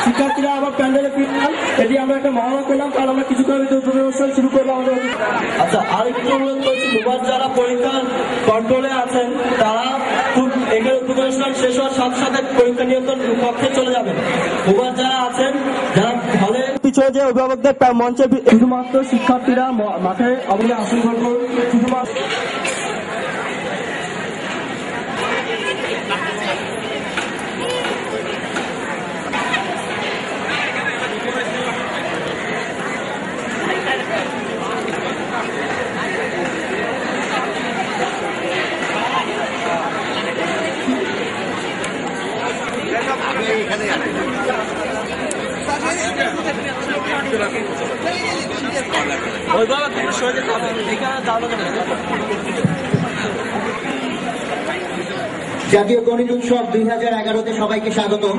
শিক্ষার্থীরা আবার প্যান্ডেলে ফিরলাম। এটি আমরা একটা মহড়া করলাম, কারণ আমরা কিছুক্ষণ অনুষ্ঠান শুরু করলাম। আচ্ছা, আরেকটু অনুরোধ করছি, মোবাইল যারা পরীক্ষার কন্ট্রোলে আছেন তারা খুব এখানে অনুষ্ঠান শেষ হওয়ার সাথে সাথে পরীক্ষা নিয়ন্ত্রণ কক্ষে চলে যাবেন। মোবাইল যারা আছেন, যারা হলে পিছনে যে অভিভাবকদের মঞ্চে শুধুমাত্র শিক্ষার্থীরা মাঠে অবলে আসন গ্রহণ করুন। শুধুমাত্র জাতীয় গণিত উৎসব 2011-তে সবাইকে স্বাগতম।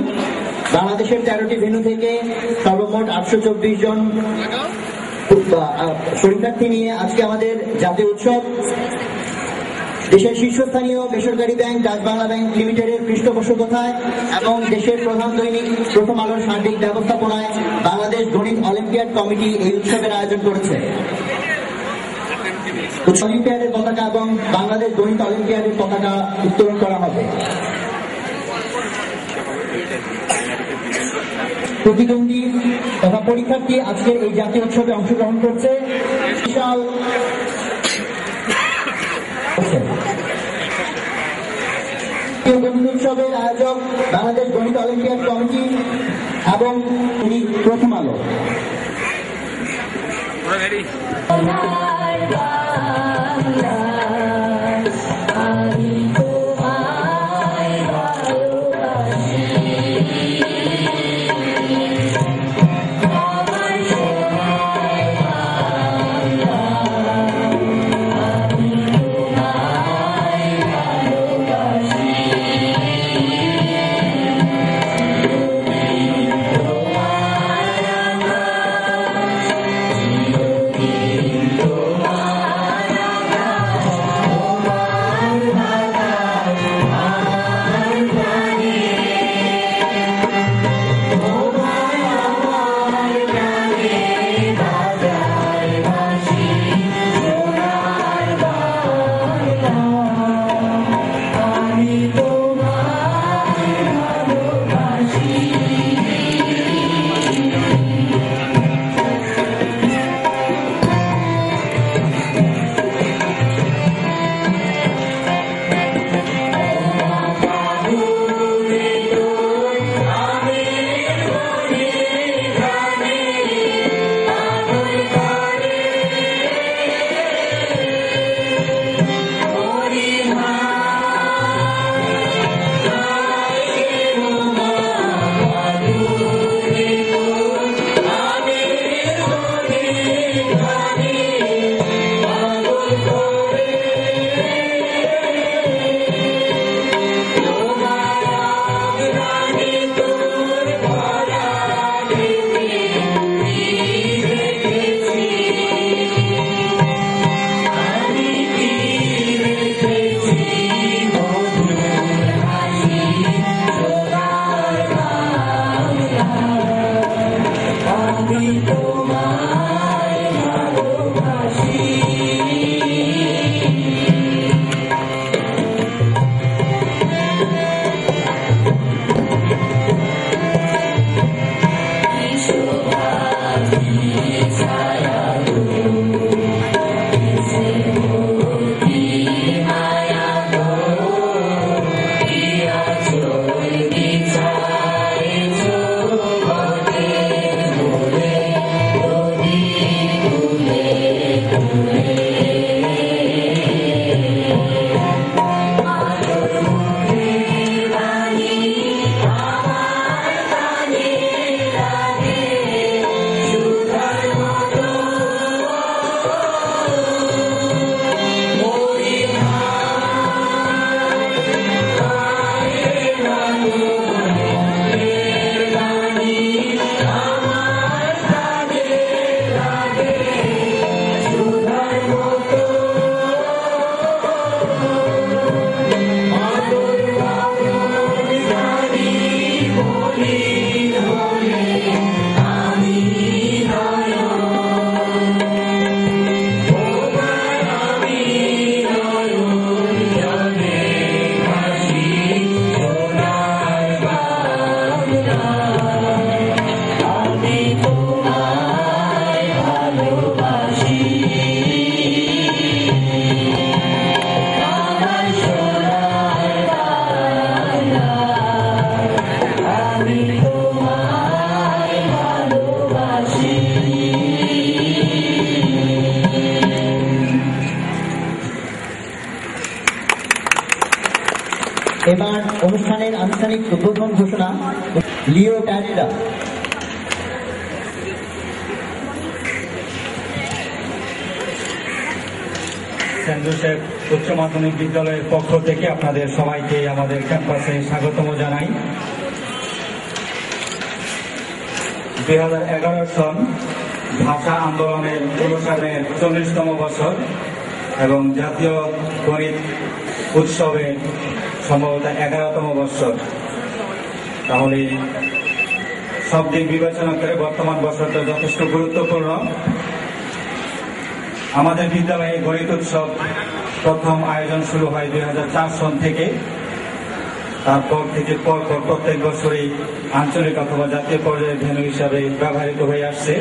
বাংলাদেশের 13টি ভেন্যু থেকে সর্বমোট 824 জন পরীক্ষার্থী নিয়ে আজকে আমাদের জাতীয় উৎসব। দেশের শীর্ষস্থানীয় বেসরকারি ব্যাংক ডাচ বাংলা ব্যাংক লিমিটেডের পৃষ্ঠপোষকতায় এবং দেশের প্রধান দৈনিক প্রথম আলোর সার্বিক ব্যবস্থাপনায় বাংলাদেশ গণিত অলিম্পিয়াড কমিটি এই উৎসবের আয়োজন করেছে। অলিম্পিয়াডের পতাকা এবং বাংলাদেশ গণিত অলিম্পিয়াডের পতাকা উত্তোলন করা হবে। প্রতিদ্বন্দ্বী তথা পরীক্ষার্থী আজকের এই জাতীয় উৎসবে অংশগ্রহণ করছে। বিশাল গণিত উৎসবের আয়োজক বাংলাদেশ গণিত অলিম্পিয়াড কমিটি এবং প্রথম আলো। আনুষ্ঠানিক উদ্বোধন ঘোষণা লিও প্যারেরা। সেন্ট জোসেফ উচ্চ মাধ্যমিক বিদ্যালয়ের পক্ষ থেকে আপনাদের সবাইকে আমাদের ক্যাম্পাসে স্বাগতম জানাই। 2011 সন ভাষা আন্দোলনের অনুষ্ঠানের 40তম বছর এবং জাতীয় গণিত উৎসবের সম্ভবত 11তম বছর। তাহলে সব দিক বিবেচনা করে বর্তমান বছরটা যথেষ্ট গুরুত্বপূর্ণ। আমাদের বিদ্যালয়ে গণিত উৎসব প্রথম আয়োজন শুরু হয় 2004 সন থেকে। তারপর থেকে পরপর প্রত্যেক বছরই আঞ্চলিক অথবা জাতীয় পর্যায়ের ভেন্যু হিসাবে ব্যবহৃত হয়ে আসছে।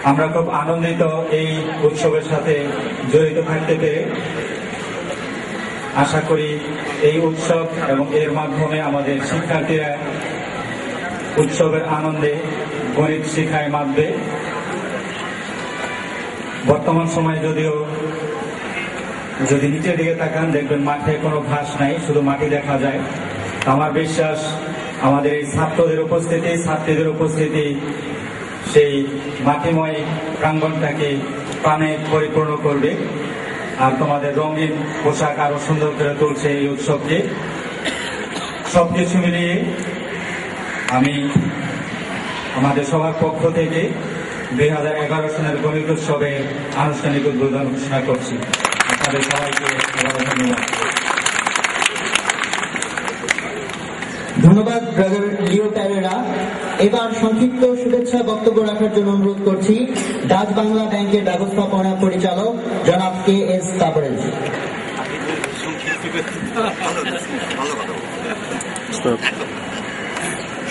আমরা খুব আনন্দিত এই উৎসবের সাথে জড়িত থাকতে পেরে। আশা করি এই উৎসব এবং এর মাধ্যমে আমাদের শিক্ষার্থীরা উৎসবের আনন্দে গণিত শিক্ষায় মাতবে। বর্তমান সময়ে যদি নিচের দিকে তাকান দেখবেন মাঠে কোনো ঘাস নাই, শুধু মাটি দেখা যায়। আমার বিশ্বাস আমাদের এই ছাত্রীদের উপস্থিতি সেই মাটিময় প্রাঙ্গণটাকে প্রাণে পরিপূর্ণ করবে আর তোমাদের রঙিন পোশাক আরো সুন্দর করে তুলছে এই উৎসবকে। সবকিছু মিলিয়ে আমি আমাদের সবার পক্ষ থেকে 2011 সনের গণিত উৎসবের আনুষ্ঠানিক উদ্বোধন ঘোষণা করছি। আপনাদের সবাইকে ধন্যবাদ। ধন্যবাদ ব্রাদার লিও প্যারেরা। এবার সংক্ষিপ্ত শুভেচ্ছা বক্তব্য রাখার জন্য অনুরোধ করছি ডাচ বাংলা ব্যাংকের ব্যবস্থাপনা পরিচালক জনাব KS তাবরেজ।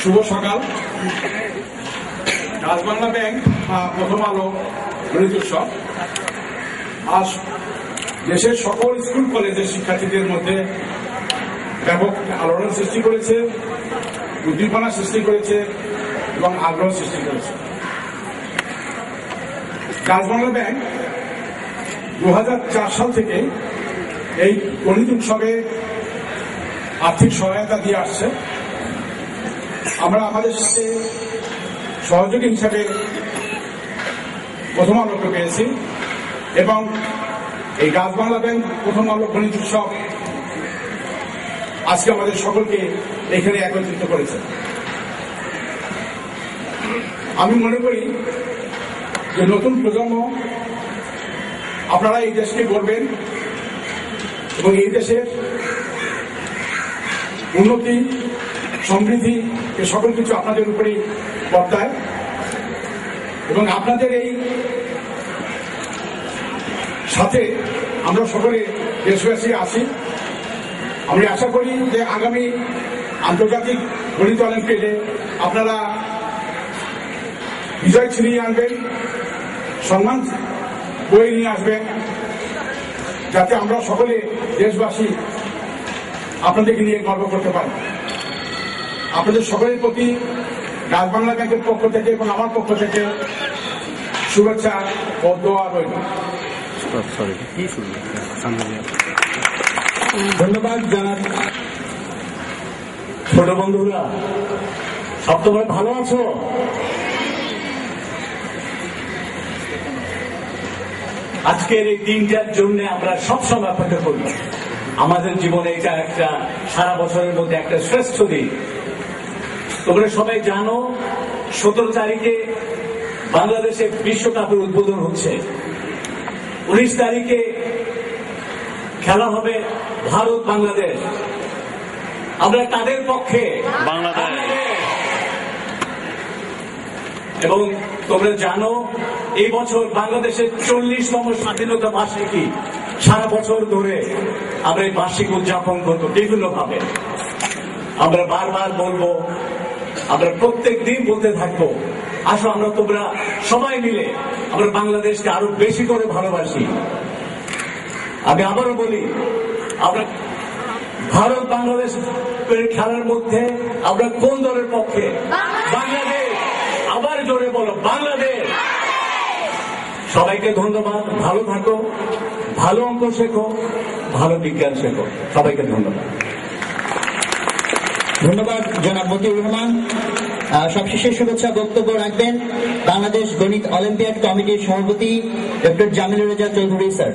শুভ সকাল। ডাচ বাংলা ব্যাংক প্রথম আলো গণিত উৎসব আজ দেশের সকল স্কুল কলেজের শিক্ষার্থীদের মধ্যে ব্যাপক আলোড়ন সৃষ্টি করেছে, উদ্দীপনা সৃষ্টি করেছে এবং আগ্রহ সৃষ্টি করেছে। ডাচ বাংলা ব্যাংক 2004 সাল থেকে এই গণিত উৎসবে আর্থিক সহায়তা দিয়ে আসছে। আমরা আমাদের সাথে সহযোগী হিসাবে প্রথম আলোকে পেয়েছি এবং এই ডাচ বাংলা ব্যাংক প্রথম আলো গণিত উৎসব আজকে আমাদের সকলকে এখানে একত্রিত করেছে। আমি মনে করি যে নতুন প্রজন্ম আপনারা এই দেশকে গড়বেন এবং এই দেশের উন্নতি সমৃদ্ধি এ সকল কিছু আপনাদের উপরেই বর্তায় এবং আপনাদের এই সাথে আমরা সকলে দেশবাসী আছি। আমি আশা করি যে আগামী আন্তর্জাতিক গণিত অলিম্পিয়াডে আপনারা বিজয় ছিনিয়ে আনবেন, সম্মান বয়ে নিয়ে আসবেন, যাতে আমরা সকলে দেশবাসী আপনাদেরকে নিয়ে গর্ব করতে পারি। আপনাদের সকলের প্রতি ডাচ বাংলা ব্যাংকের পক্ষ থেকে এবং আমার পক্ষ থেকে শুভেচ্ছা ও দোয়া রইল। ধন্যবাদ জানাব। ছোট বন্ধুরা, সব তোমরা ভালো আছো? আজকের এই দিনটার জন্য আমরা সবসময় অপেক্ষা করি। আমাদের জীবনে এটা একটা সারা বছরের মধ্যে একটা শ্রেষ্ঠ দিন। তোমরা সবাই জানো 17 তারিখে বাংলাদেশে বিশ্বকাপের উদ্বোধন হচ্ছে। 19 তারিখে খেলা হবে ভারত বাংলাদেশ। আমরা তাদের পক্ষে বাংলাদেশ। এবং তোমরা জানো এই বছর বাংলাদেশের 40তম স্বাধীনতা বার্ষিকী। সারা বছর ধরে আমরা এই বার্ষিক উদযাপন করবো বিভিন্ন ভাবে। আমরা বারবার বলবো, আমরা প্রত্যেক দিন বলতে থাকবো, আসো আমরা তোমরা সবাই মিলে আমরা বাংলাদেশকে আরো বেশি করে ভালোবাসি। আমি আবারও বলি, আমরা ভারত বাংলাদেশ খেলার মধ্যে আমরা কোন দলের পক্ষে? বাংলাদেশ। আবার জোরে বলো, বাংলাদেশ। সবাইকে ধন্যবাদ। ভালো থাকো, ভালো অঙ্ক শেখো, ভালো বিজ্ঞান শেখো। সবাইকে ধন্যবাদ। ধন্যবাদ জনাব মতিউর রহমান। সবশেষে শুভেচ্ছা বক্তব্য রাখবেন বাংলাদেশ গণিত অলিম্পিয়াড কমিটির সভাপতি ডক্টর জামিলুর রেজা চৌধুরী স্যার।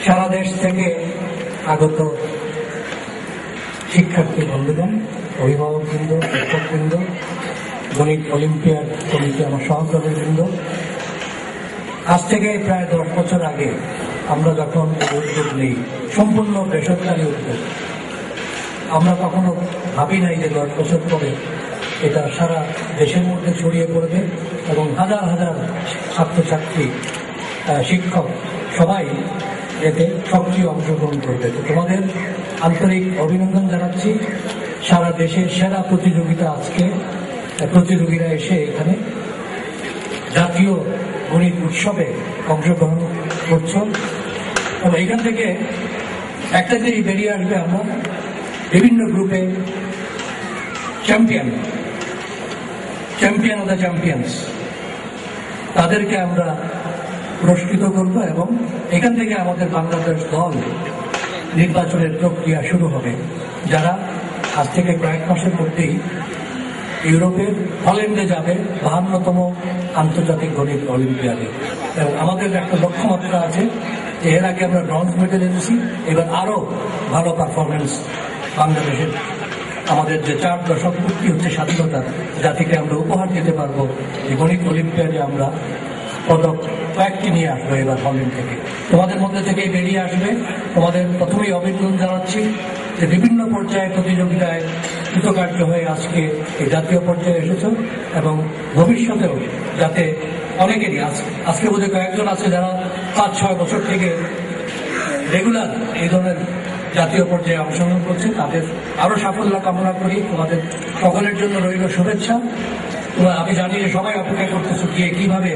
সারা দেশ থেকে আগত শিক্ষার্থী বন্ধুগণ, অভিভাবকবৃন্দ, শিক্ষকবৃন্দ, গণিত অলিম্পিয়াড কমিটি আমার সহকর্মীবৃন্দ, আজ থেকে প্রায় 10 বছর আগে আমরা যখন উদ্যোগ নিই, সম্পূর্ণ বেসরকারি উদ্যোগ, আমরা কখনো ভাবি নাই যে 10 বছর পরে এটা সারা দেশের মধ্যে ছড়িয়ে পড়বে এবং হাজার হাজার ছাত্রছাত্রী, শিক্ষক সবাই এতে সক্রিয় অংশগ্রহণ করবে। তো তোমাদের আন্তরিক অভিনন্দন জানাচ্ছি। সারা দেশের সেরা প্রতিযোগিতা আজকে প্রতিযোগীরা এসে এখানে জাতীয় গণিত উৎসবে অংশগ্রহণ করছ এবং এখান থেকে একটা দিনই বেরিয়ে আসবে আমরা বিভিন্ন গ্রুপে চ্যাম্পিয়ন অফ দ্য চ্যাম্পিয়ন্স, তাদেরকে আমরা পুরস্কৃত করব এবং এখান থেকে আমাদের বাংলাদেশ দল নির্বাচনের প্রক্রিয়া শুরু হবে, যারা আজ থেকে কয়েক মাসের মধ্যেই ইউরোপের হল্যান্ডে যাবে 52তম আন্তর্জাতিক গণিত অলিম্পিয়াডে। এবং আমাদের একটা লক্ষ্যমাত্রা আছে যে এর আগে আমরা ব্রোঞ্জ মেডেল এনেছি, এবার আরো ভালো পারফরমেন্স বাংলাদেশের আমাদের যে 4 দশক পূর্তি হচ্ছে স্বাধীনতা, জাতিকে আমরা উপহার দিতে পারবো। এই গণিত অলিম্পিয়াডে আমরা পদক কয়েকটি নিয়ে আসবো এবার হল্যান্ড থেকে, তোমাদের মধ্যে থেকে বেরিয়ে আসবে। তোমাদের প্রথমেই অভিনন্দন জানাচ্ছি যে বিভিন্ন পর্যায়ে প্রতিযোগিতায় কৃতকার্য হয়ে আজকে এই জাতীয় পর্যায়ে এসেছ এবং ভবিষ্যতেও যাতে অনেকেরই আজকে বোধহয় কয়েকজন আছে যারা 5-6 বছর থেকে রেগুলার এই ধরনের জাতীয় পর্যায়ে অংশগ্রহণ করছে, তাদের আরো সাফল্য কামনা করি। তোমাদের সকলের জন্য রইল শুভেচ্ছা। আমি জানি যে সবাই অপেক্ষা করতেছো কিভাবে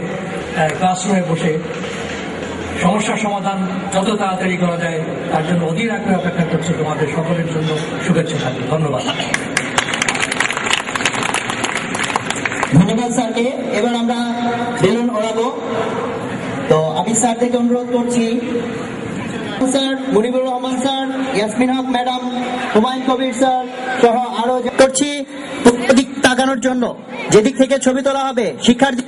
ক্লাসরুমে বসে সমস্যার সমাধান যত তাড়াতাড়ি করা যায় তার জন্য অধীর আগ্রহে অপেক্ষা করছে। তোমাদের সকলের জন্য শুভেচ্ছা থাকবে। ধন্যবাদ। ধন্যবাদ স্যারকে। এবার আমরা বেলুন ওড়াবো। তো আমি স্যার থেকে অনুরোধ করছি স্যার, মুনিবুর রহমান স্যার, ইয়াসমিন হক ম্যাডাম, হুমায়ুন কবির স্যার সহ আরো করছি তাকানোর জন্য, যেদিক থেকে ছবি তোলা হবে শিক্ষার্থী